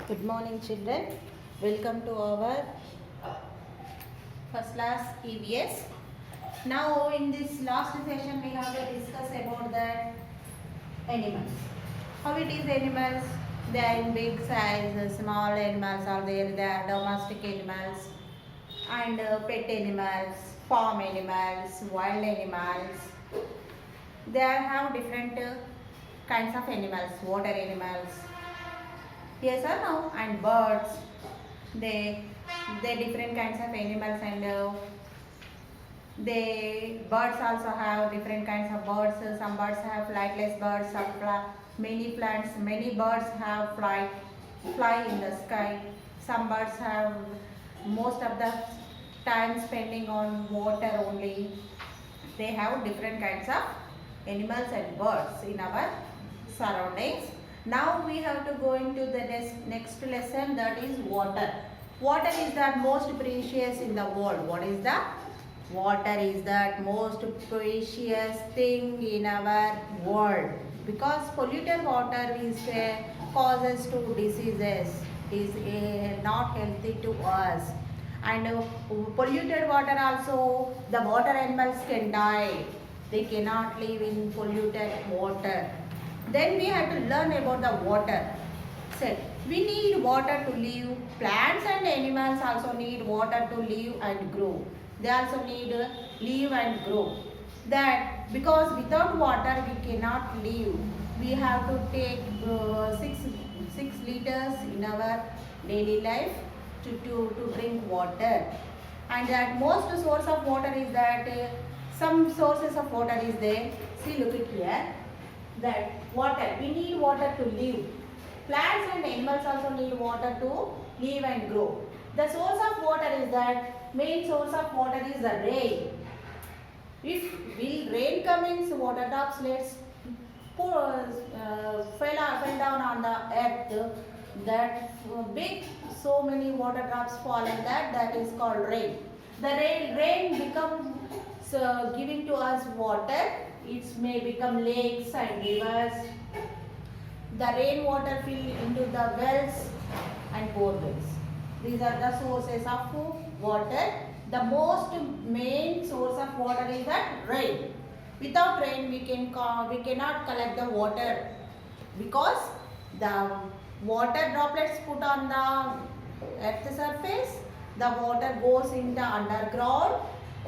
Good morning, children. Welcome to our first class EVS. Now, in this last session, we have to discuss about the animals. How it is animals? They are in big size, small animals are there. They are domestic animals and pet animals, farm animals, wild animals. They have different kinds of animals, water animals. Yes or no? And birds. They they different kinds of animals and they birds also have different kinds of birds. Some birds have flightless birds. Many plants. Many birds have fly in the sky. Some birds have most of the time spending on water only. They have different kinds of animals and birds in our surroundings. Now we have to go into the next lesson, that is water. Water is the most precious in the world. What is the? Water is the most precious thing in our world, because polluted water is causes to diseases, is not healthy to us. And polluted water also, the water animals can die. They cannot live in polluted water. Then we have to learn about the water. So, we need water to live. Plants and animals also need water to live and grow. They also need live and grow. That because without water we cannot live. We have to take 6 liters in our daily life to drink water. And that most source of water is that some sources of water is there. See, look it here. That water, we need water to live. Plants and animals also need water to live and grow. The source of water is that main source of water is the rain. If will rain come in, water droplets fell down on the earth, that big so many water drops fall, and that is called rain. The rain becomes giving to us water. It may become lakes and rivers. The rainwater fill into the wells and boreways. These are the sources of water. The most main source of water is that rain. Without rain, we cannot collect the water, because the water droplets put on the earth's surface, the water goes in the underground,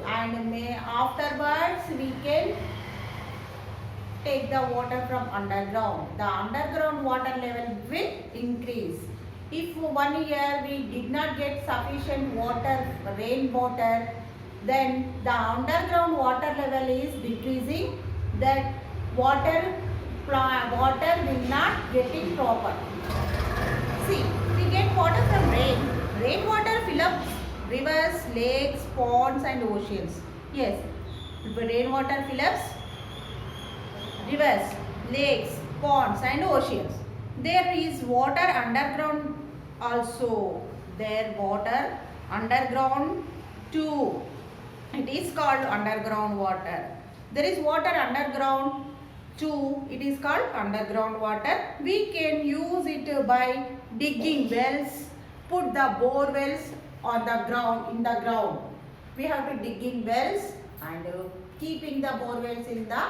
and afterwards we can take the water from underground. The underground water level will increase. If 1 year we did not get sufficient water, rain water, then the underground water level is decreasing. That water will not get it proper. See, we get water from rain. Rainwater fill up rivers, lakes, ponds and oceans. Yes, rainwater fill up rivers, lakes, ponds and oceans. There is water underground also. There water underground too. It is called underground water. There is water underground too. It is called underground water. We can use it by digging wells, put the bore wells on the ground, in the ground. We have to digging wells and keeping the bore wells in the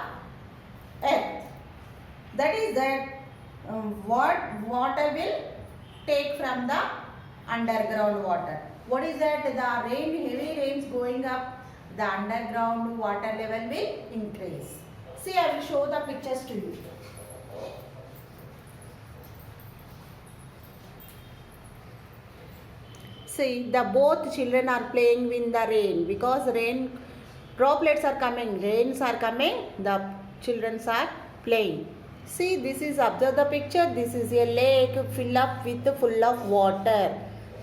earth. That is that what water will take from the underground water. What is that? The rain, heavy rains going up, the underground water level will increase. See, I will show the pictures to you. See, the both children are playing in the rain, because rain droplets are coming, rains are coming, the children are playing. See, this is, observe the picture. This is a lake full of water,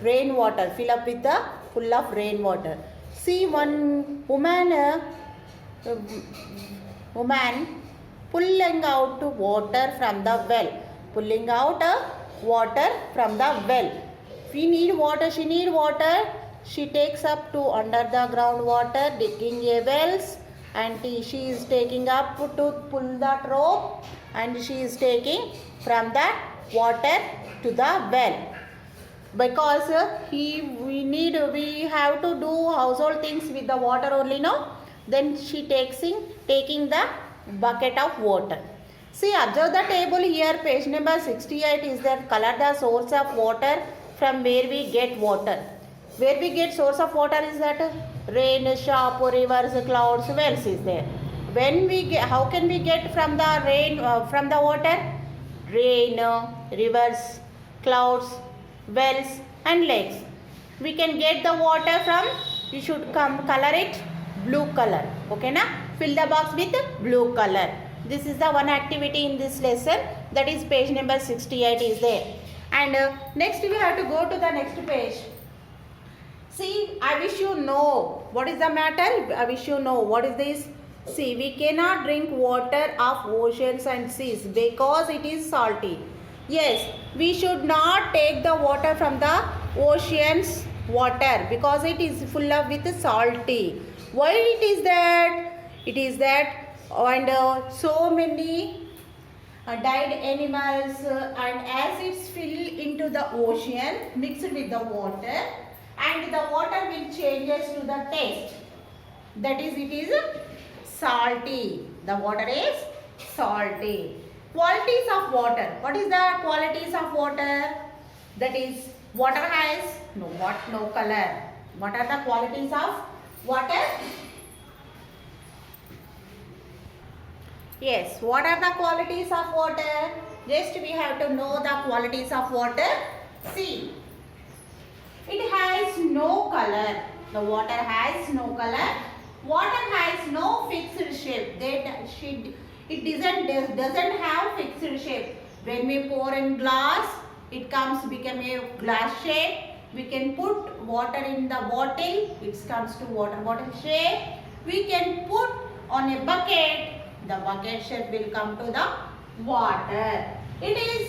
rainwater, fill up with the full of rainwater. See, one woman pulling out water from the well, pulling out water from the well. We need water, she need water. She takes up to under the ground water, digging a wells, and she is taking up to pull that rope, and she is taking from that water to the well. because we have to do household things with the water only, no? Then she taking the bucket of water. See, observe the table here, page number 68 is that color the source of water from where we get water. Where we get source of water is that rain, shower, rivers, clouds, wells is there. When we get, how can we get from the rain, from the water? Rain, rivers, clouds, wells and lakes. We can get the water from, we should color it blue color. Okay na? Fill the box with blue color. This is the one activity in this lesson, that is page number 68 is there. And next we have to go to the next page. See, I wish you know what is the matter. I wish you know what is this. See, we cannot drink water of oceans and seas because it is salty. Yes, we should not take the water from the oceans water because it is full of with salty. Why it is that? It is that and so many died animals and acids fill into the ocean mixed with the water, and the water will changes to the taste. That is, it is salty. The water is salty. Qualities of water. What is the qualities of water? That is, water has no color. What are the qualities of water? Yes, what are the qualities of water? Just we have to know the qualities of water. See, it has no color. The water has no color. Water has no fixed shape. It doesn't have fixed shape. When we pour in glass, it become a glass shape. We can put water in the bottle. It comes to water bottle shape. We can put on a bucket. The bucket shape will come to the water. It is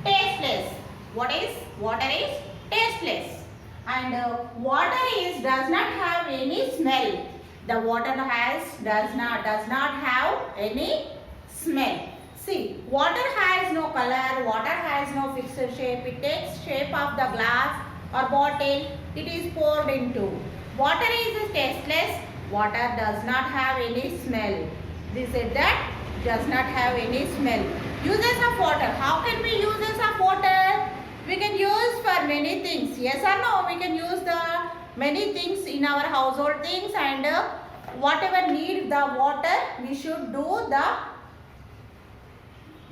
tasteless. What is? Water is tasteless. And water does not have any smell. The water does not have any smell. See, water has no color, water has no fixed shape. It takes shape of the glass or bottle it is poured into. Water is tasteless. Water does not have any smell. They said that does not have any smell. Uses of water. How can we uses of water? We can use for many things. Yes or no? We can use the many things in our household things, and whatever need the water, we should do the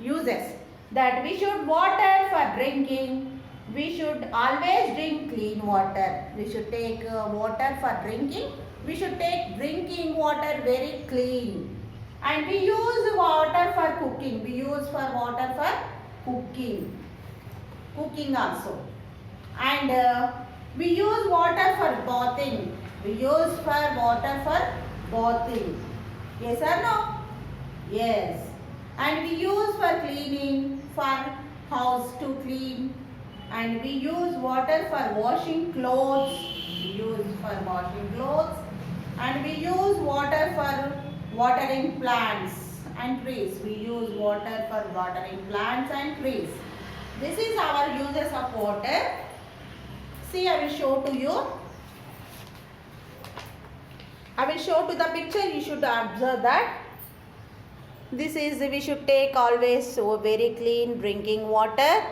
uses. That we should water for drinking. We should always drink clean water. We should take water for drinking. We should take drinking water very clean. And we use water for cooking. We use for water for cooking. Cooking also. And we use water for bathing. We use for water for bathing. Yes or no? Yes. And we use for cleaning, for house to clean. And we use water for washing clothes. We use for washing clothes. And we use water for watering plants and trees. We use water for watering plants and trees. This is our uses of water. See, I will show to you. I will show to the picture. You should observe that. This is, we should take always very clean drinking water.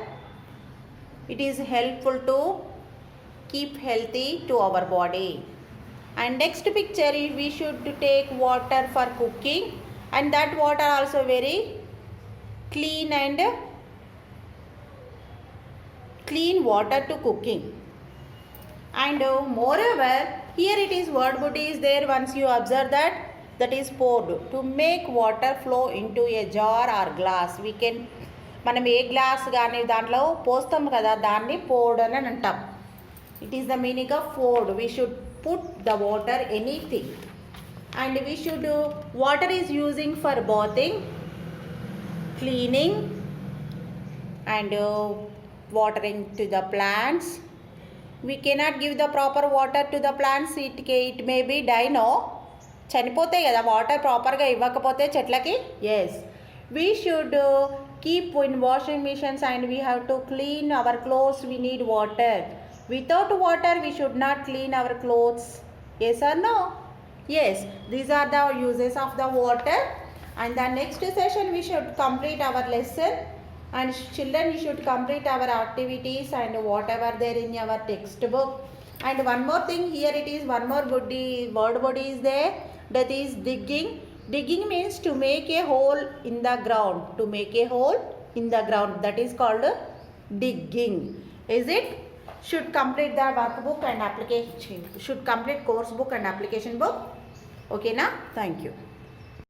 It is helpful to keep healthy to our body. And next picture, we should take water for cooking, and that water also very clean and clean water to cooking. And moreover, here it is word booty is there. Once you observe that is poured. To make water flow into a jar or glass, we can మనం ఏ glass కానీ దాంట్లో పోస్తాం కదా, దాన్ని poured అని అంటాం. It is the meaning of poured. We should put the water anything. And we should water is using for bathing, cleaning, and watering to the plants. We cannot give the proper water to the plants. It may be die, no? చనిపోతాయి కదా water ప్రాపర్గా ఇవ్వకపోతే చెట్లకి. Yes, we should keep in washing machines and we have to clean our clothes, we need water. Without water, we should not clean our clothes. Yes or no? Yes, these are the uses of the water. And the next session we should complete our lesson. And children, you should complete our activities and whatever there in our textbook. And one more thing, here it is one more word body is there, that is digging. Digging means to make a hole in the ground. To make a hole in the ground, that is called digging. Is it? Should complete the workbook and application. Should complete course book and application book. Okay, now thank you.